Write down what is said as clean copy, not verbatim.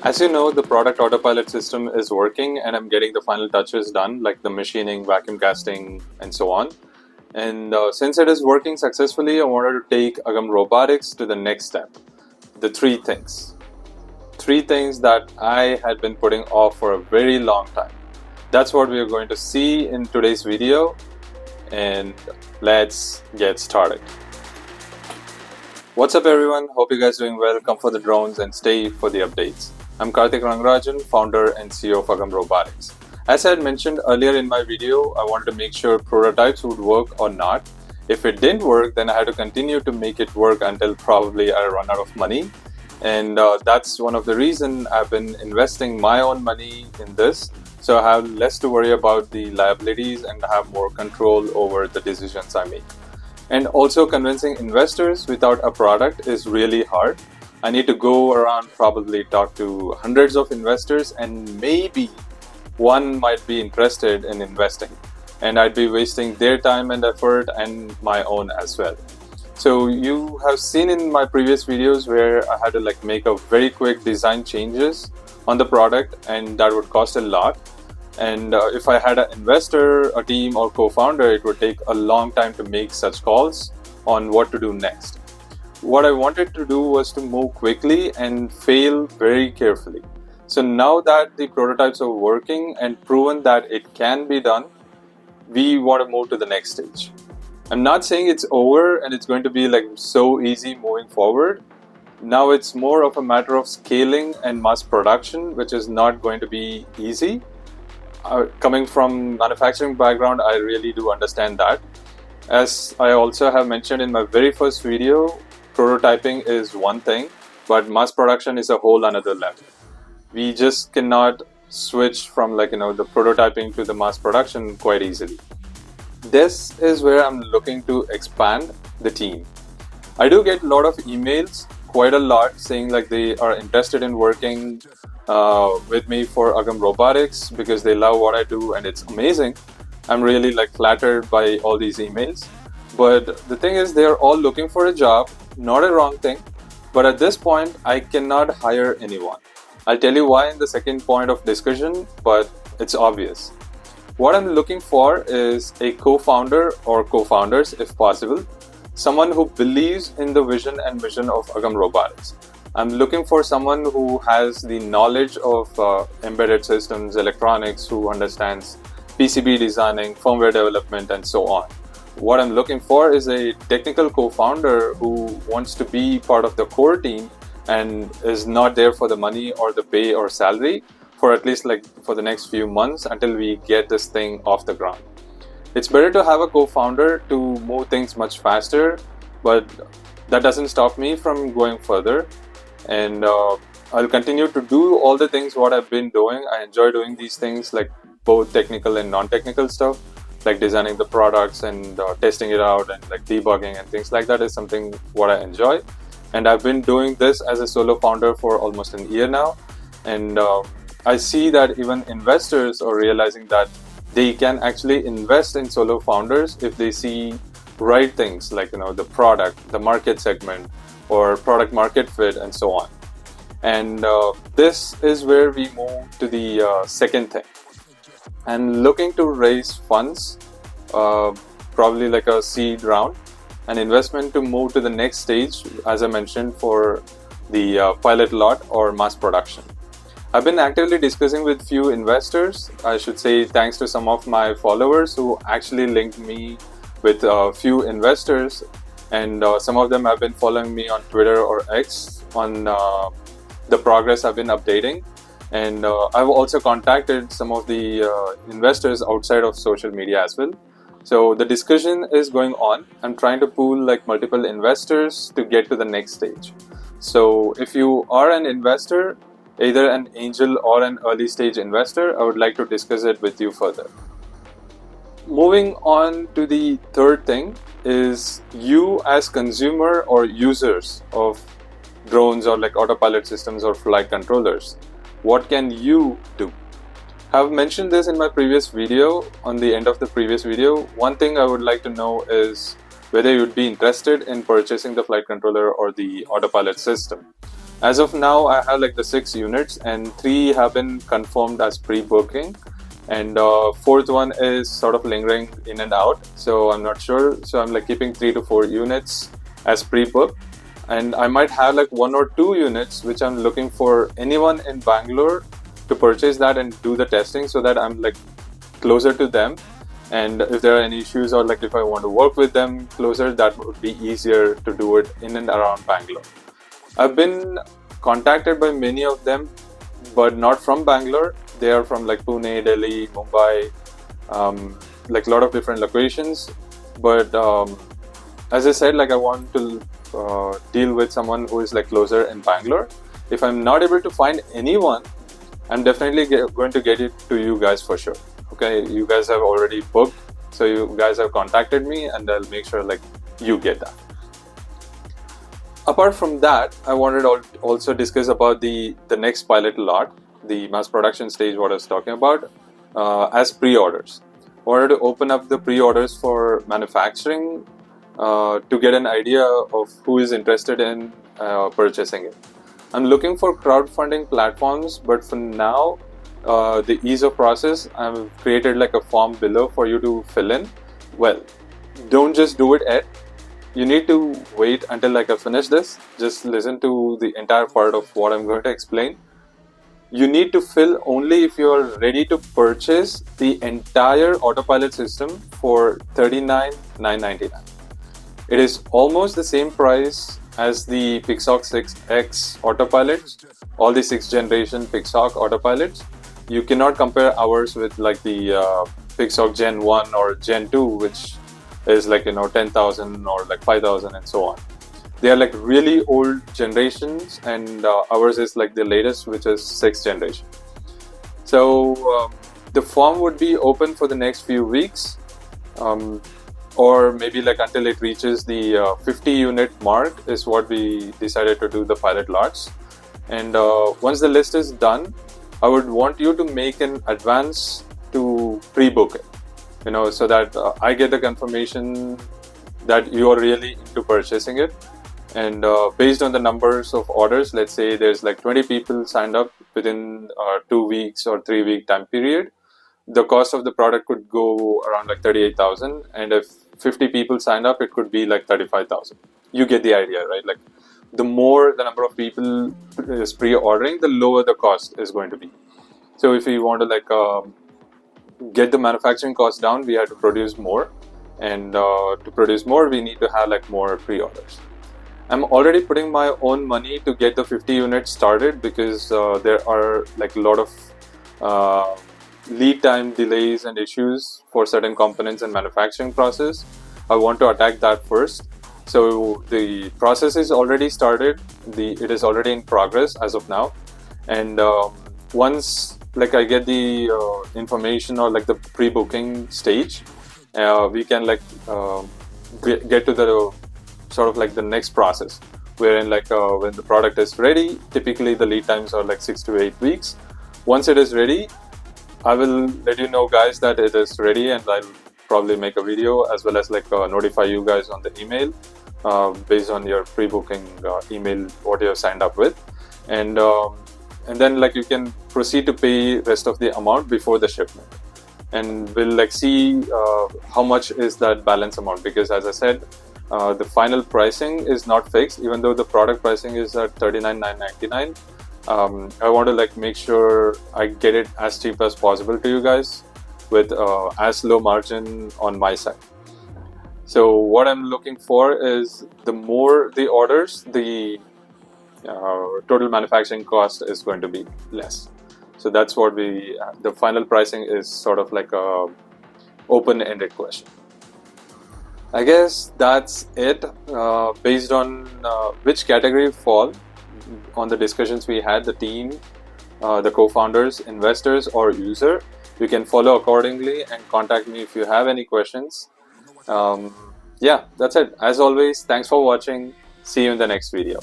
As you know, the product autopilot system is working and I'm getting the final touches done, like the machining, vacuum casting, and so on. And since it is working successfully, I wanted to take Agam Robotics to the next step. The three things. Three things that I had been putting off for a very long time. That's what we are going to see in today's video. And let's get started. What's up everyone? Hope you guys are doing well. Come for the drones and stay for the updates. I'm Karthik Rangarajan, founder and CEO of Agam Robotics. As I had mentioned earlier in my video, I wanted to make sure prototypes would work or not. If it didn't work, then I had to continue to make it work until probably I run out of money. And that's one of the reasons I've been investing my own money in this. So I have less to worry about the liabilities and have more control over the decisions I make. And also convincing investors without a product is really hard. I need to go around, probably talk to hundreds of investors, and maybe one might be interested in investing. And I'd be wasting their time and effort and my own as well. So you have seen in my previous videos where I had to make a very quick design changes on the product, and that would cost a lot. And if I had an investor, a team, or co-founder, it would take a long time to make such calls on what to do next. What I wanted to do was to move quickly and fail very carefully. So now that the prototypes are working and proven that it can be done, we want to move to the next stage. I'm not saying it's over and it's going to be so easy moving forward. Now it's more of a matter of scaling and mass production, which is not going to be easy. Coming from manufacturing background, I really do understand that. As I also have mentioned in my very first video, prototyping is one thing, but mass production is a whole another level. We just cannot switch from the prototyping to the mass production quite easily. This is where I'm looking to expand the team. I do get a lot of emails, quite a lot, saying they are interested in working with me for Agam Robotics because they love what I do and it's amazing. I'm really flattered by all these emails. But the thing is, they are all looking for a job, not a wrong thing. But at this point, I cannot hire anyone. I'll tell you why in the second point of discussion, but it's obvious. What I'm looking for is a co-founder or co-founders, if possible, someone who believes in the vision and mission of Agam Robotics. I'm looking for someone who has the knowledge of embedded systems, electronics, who understands PCB designing, firmware development, and so on. What I'm looking for is a technical co-founder who wants to be part of the core team and is not there for the money or the pay or salary for at least for the next few months until we get this thing off the ground. It's better to have a co-founder to move things much faster, but that doesn't stop me from going further. And I'll continue to do all the things what I've been doing. I enjoy doing these things, both technical and non-technical stuff, like designing the products and testing it out and debugging and things like that is something what I enjoy. And I've been doing this as a solo founder for almost a year now. And I see that even investors are realizing that they can actually invest in solo founders if they see right things the product, the market segment, or product market fit, and so on. And this is where we move to the second thing. I'm looking to raise funds, probably a seed round, an investment to move to the next stage, as I mentioned, for the pilot lot or mass production. I've been actively discussing with few investors. I should say thanks to some of my followers who actually linked me with a few investors, and some of them have been following me on Twitter or X on the progress I've been updating. And I've also contacted some of the investors outside of social media as well. So the discussion is going on. I'm trying to pool multiple investors to get to the next stage. So if you are an investor, either an angel or an early stage investor, I would like to discuss it with you further. Moving on to the third thing is you as consumer or users of drones or autopilot systems or flight controllers. What can you do? I've mentioned this in my previous video. On the end of the previous video, one thing I would like to know is whether you'd be interested in purchasing the flight controller or the autopilot system. As of now, I have like the 6 units, and 3 have been confirmed as pre-booking, and fourth one is sort of lingering in and out, so I'm not sure. So I'm like keeping 3 to 4 units as pre-book, and I might have like 1 or 2 units which I'm looking for anyone in Bangalore to purchase that and do the testing, so that I'm like closer to them, and if there are any issues, or like if I want to work with them closer, that would be easier to do it in and around Bangalore. I've been contacted by many of them, but not from Bangalore. They are from like Pune, Delhi, Mumbai, like a lot of different locations. But as I said, like I want to deal with someone who is like closer in Bangalore. If I'm not able to find anyone, I'm definitely going to get it to you guys for sure. Okay, you guys have already booked, so you guys have contacted me, and I'll make sure like you get that. Apart from that, I wanted to also discuss about the next pilot lot, the mass production stage, what I was talking about, as pre-orders. I wanted to open up the pre-orders for manufacturing to get an idea of who is interested in purchasing it. I'm looking for crowdfunding platforms, but for now, the ease of process, I've created like a form below for you to fill in. Well, don't just do it yet. You need to wait until like I finish this. Just listen to the entire part of what I'm going to explain. You need to fill only if you are ready to purchase the entire autopilot system for $39,999. It is almost the same price as the PX4 6X autopilots, all the 6th generation PX4 autopilots. You cannot compare ours with like the PX4 Gen 1 or Gen 2, which is like 10,000 or like 5,000 and so on. They are like really old generations, and ours is like the latest, which is 6th generation. So the form would be open for the next few weeks, or maybe like until it reaches the 50 unit mark is what we decided to do the pilot lots. And once the list is done, I would want you to make an advance to pre-book it. So that I get the confirmation that you are really into purchasing it. And based on the numbers of orders, let's say there's like 20 people signed up within 2 weeks or 3 week time period, the cost of the product could go around like 38,000. And if 50 people signed up, it could be like 35,000. You get the idea, right? Like the more the number of people is pre-ordering, the lower the cost is going to be. So if we want to like get the manufacturing cost down, we have to produce more, and to produce more we need to have like more pre-orders. I'm already putting my own money to get the 50 units started, because there are like a lot of lead time delays and issues for certain components and manufacturing process. I want to attack that first. So the process is already started, it is already in progress as of now, and once like I get the information or like the pre-booking stage, we can like get to the sort of like the next process, wherein like when the product is ready, typically the lead times are like 6 to 8 weeks. Once it is ready, I will let you know guys that it is ready, and I'll probably make a video as well as like notify you guys on the email based on your pre-booking email what you have signed up with, and then like you can proceed to pay rest of the amount before the shipment, and we'll like see how much is that balance amount, because as I said, the final pricing is not fixed. Even though the product pricing is at $39,999, I want to like make sure I get it as cheap as possible to you guys with as low margin on my side. So what I'm looking for is the more the orders, the total manufacturing cost is going to be less. So that's what the final pricing is sort of like a open-ended question. I guess that's it. Based on which category you fall on the discussions we had, the team, the co-founders, investors, or user, you can follow accordingly and contact me if you have any questions. Yeah, that's it. As always, thanks for watching. See you in the next video.